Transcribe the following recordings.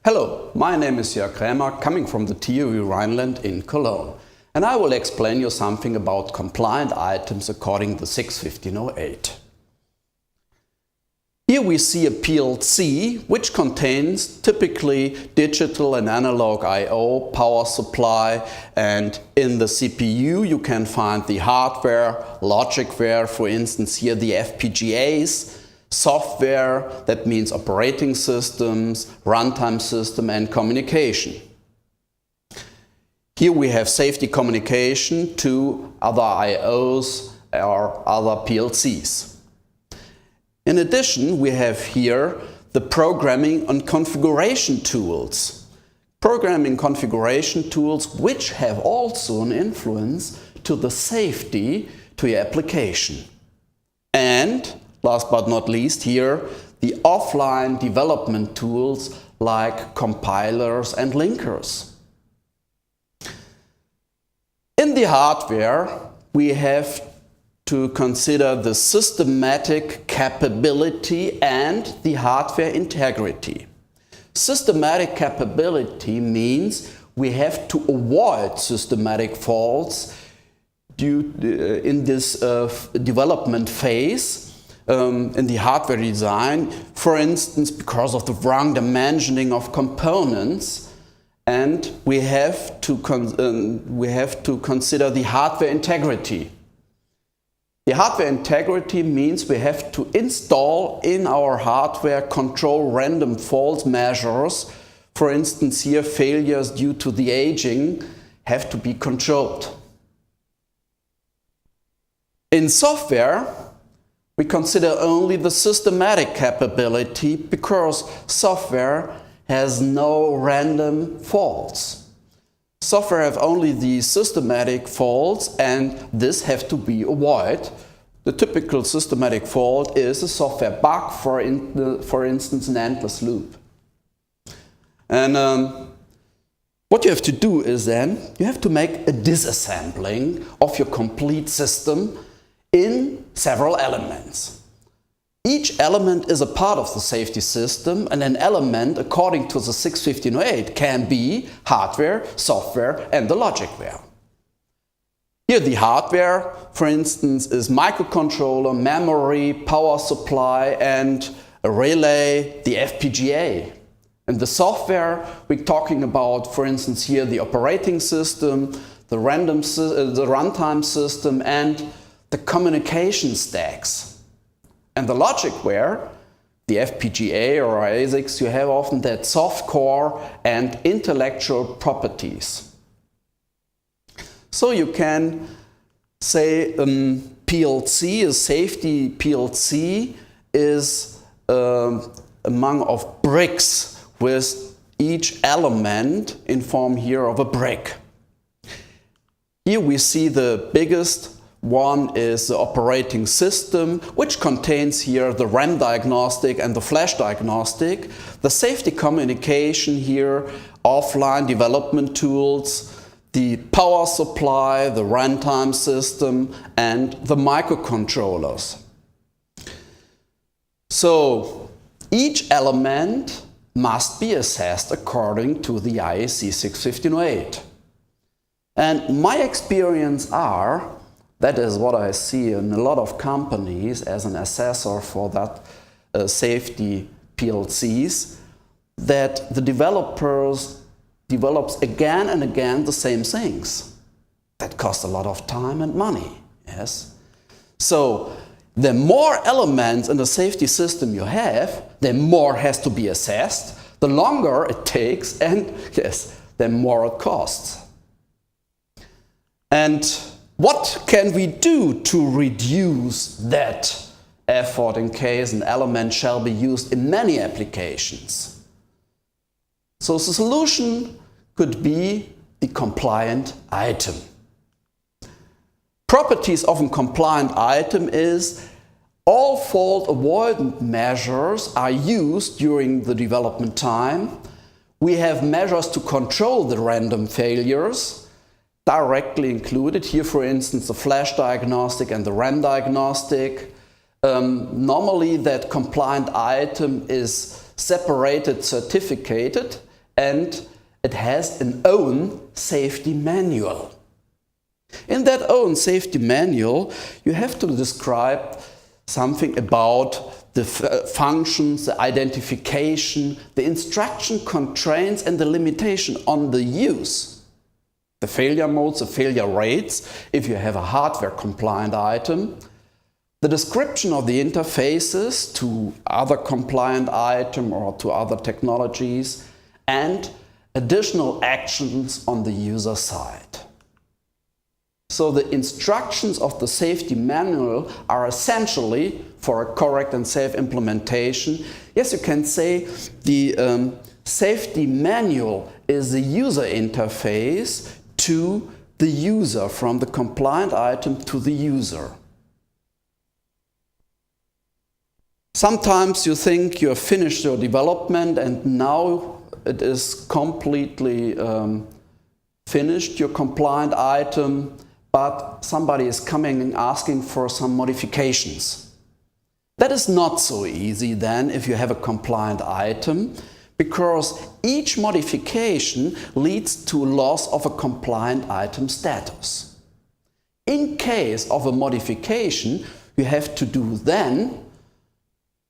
Hello, my name is Jörg Krämer, coming from the TU Rhineland in Cologne, and I will explain you something about compliant items according to 61508. Here we see a PLC which contains typically digital and analog I/O, power supply, and in the CPU you can find the hardware, logicware, for instance here the FPGAs, software, that means operating systems, runtime system and communication. Here we have safety communication to other I/Os or other PLCs. In addition, we have here the programming and configuration tools. Programming configuration tools which have also an influence to the safety to your application. And last but not least here, the offline development tools like compilers and linkers. In the hardware, we have to consider the systematic capability and the hardware integrity. Systematic capability means we have to avoid systematic faults in this development phase in the hardware design, for instance because of the wrong dimensioning of components, and we have to consider the hardware integrity. The hardware integrity means we have to install in our hardware control random fault measures. For instance here failures due to the aging have to be controlled. In software we consider only the systematic capability because software has no random faults. Software have only the systematic faults and this have to be avoided. The typical systematic fault is a software bug, for instance an endless loop. And what you have to do is then you have to make a disassembling of your complete system in several elements. Each element is a part of the safety system, and an element, according to the 61508, can be hardware, software and the logicware. Here the hardware, for instance, is microcontroller, memory, power supply and a relay, the FPGA. And the software we're talking about, for instance here the operating system, the runtime system and the communication stacks. And the logicware, the FPGA or IEC6, you have often that soft core and intellectual properties. So you can say PLC, a safety PLC, is among of bricks with each element in form here of a brick. Here we see the biggest one is the operating system, which contains here the RAM diagnostic and the flash diagnostic, the safety communication here, offline development tools, the power supply, the runtime system and the microcontrollers. So each element must be assessed according to the IEC 61508. And my experience are, that is what I see in a lot of companies as an assessor for that safety PLCs, that the developers develops again and again the same things. That cost a lot of time and money, yes? So the more elements in the safety system you have, the more has to be assessed, the longer it takes and yes, the more it costs. And what can we do to reduce that effort in case an element shall be used in many applications? So the solution could be the compliant item. Properties of a compliant item is all fault avoidance measures are used during the development time. We have measures to control the random failures directly included. Here, for instance, the flash diagnostic and the RAM diagnostic. Normally that compliant item is separated, certificated, and it has an own safety manual. In that own safety manual, you have to describe something about the functions, the identification, the instruction constraints, and the limitation on the use. The failure modes, the failure rates, if you have a hardware compliant item, the description of the interfaces to other compliant item or to other technologies, and additional actions on the user side. So the instructions of the safety manual are essentially for a correct and safe implementation. Yes, you can say the safety manual is the user interface to the user, from the compliant item to the user. Sometimes you think you have finished your development and now it is completely finished, your compliant item, but somebody is coming and asking for some modifications. That is not so easy then if you have a compliant item, because each modification leads to loss of a compliant item status. In case of a modification, you have to do then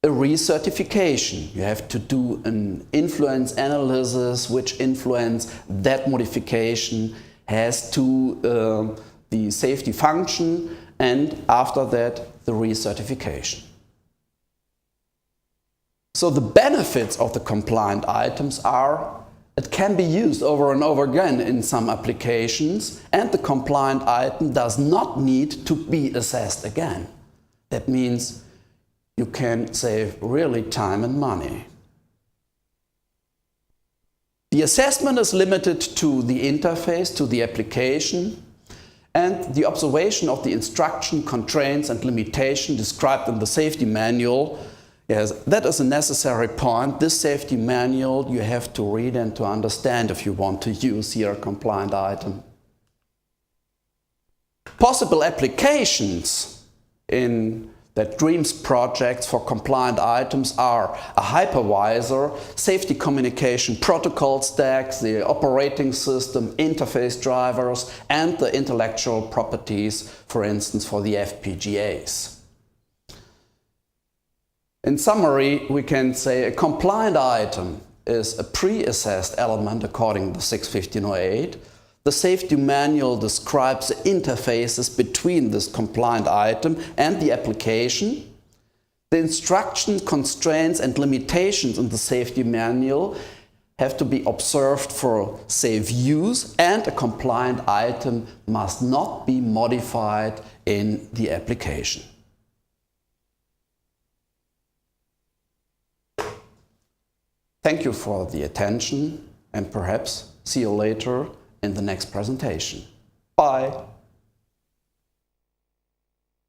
a recertification. You have to do an influence analysis, which influence that modification has to the safety function, and after that the recertification. So the benefits of the compliant items are it can be used over and over again in some applications, and the compliant item does not need to be assessed again. That means you can save really time and money. The assessment is limited to the interface, to the application, and the observation of the instruction, constraints and limitation described in the safety manual. Yes, that is a necessary point. This safety manual you have to read and to understand if you want to use your compliant item. Possible applications in that DREAMS projects for compliant items are a hypervisor, safety communication protocol stacks, the operating system, interface drivers, and the intellectual properties, for instance, for the FPGAs. In summary, we can say a compliant item is a pre-assessed element according to 61508. The safety manual describes the interfaces between this compliant item and the application. The instructions, constraints and limitations in the safety manual have to be observed for safe use, and a compliant item must not be modified in the application. Thank you for the attention, and perhaps see you later in the next presentation. Bye!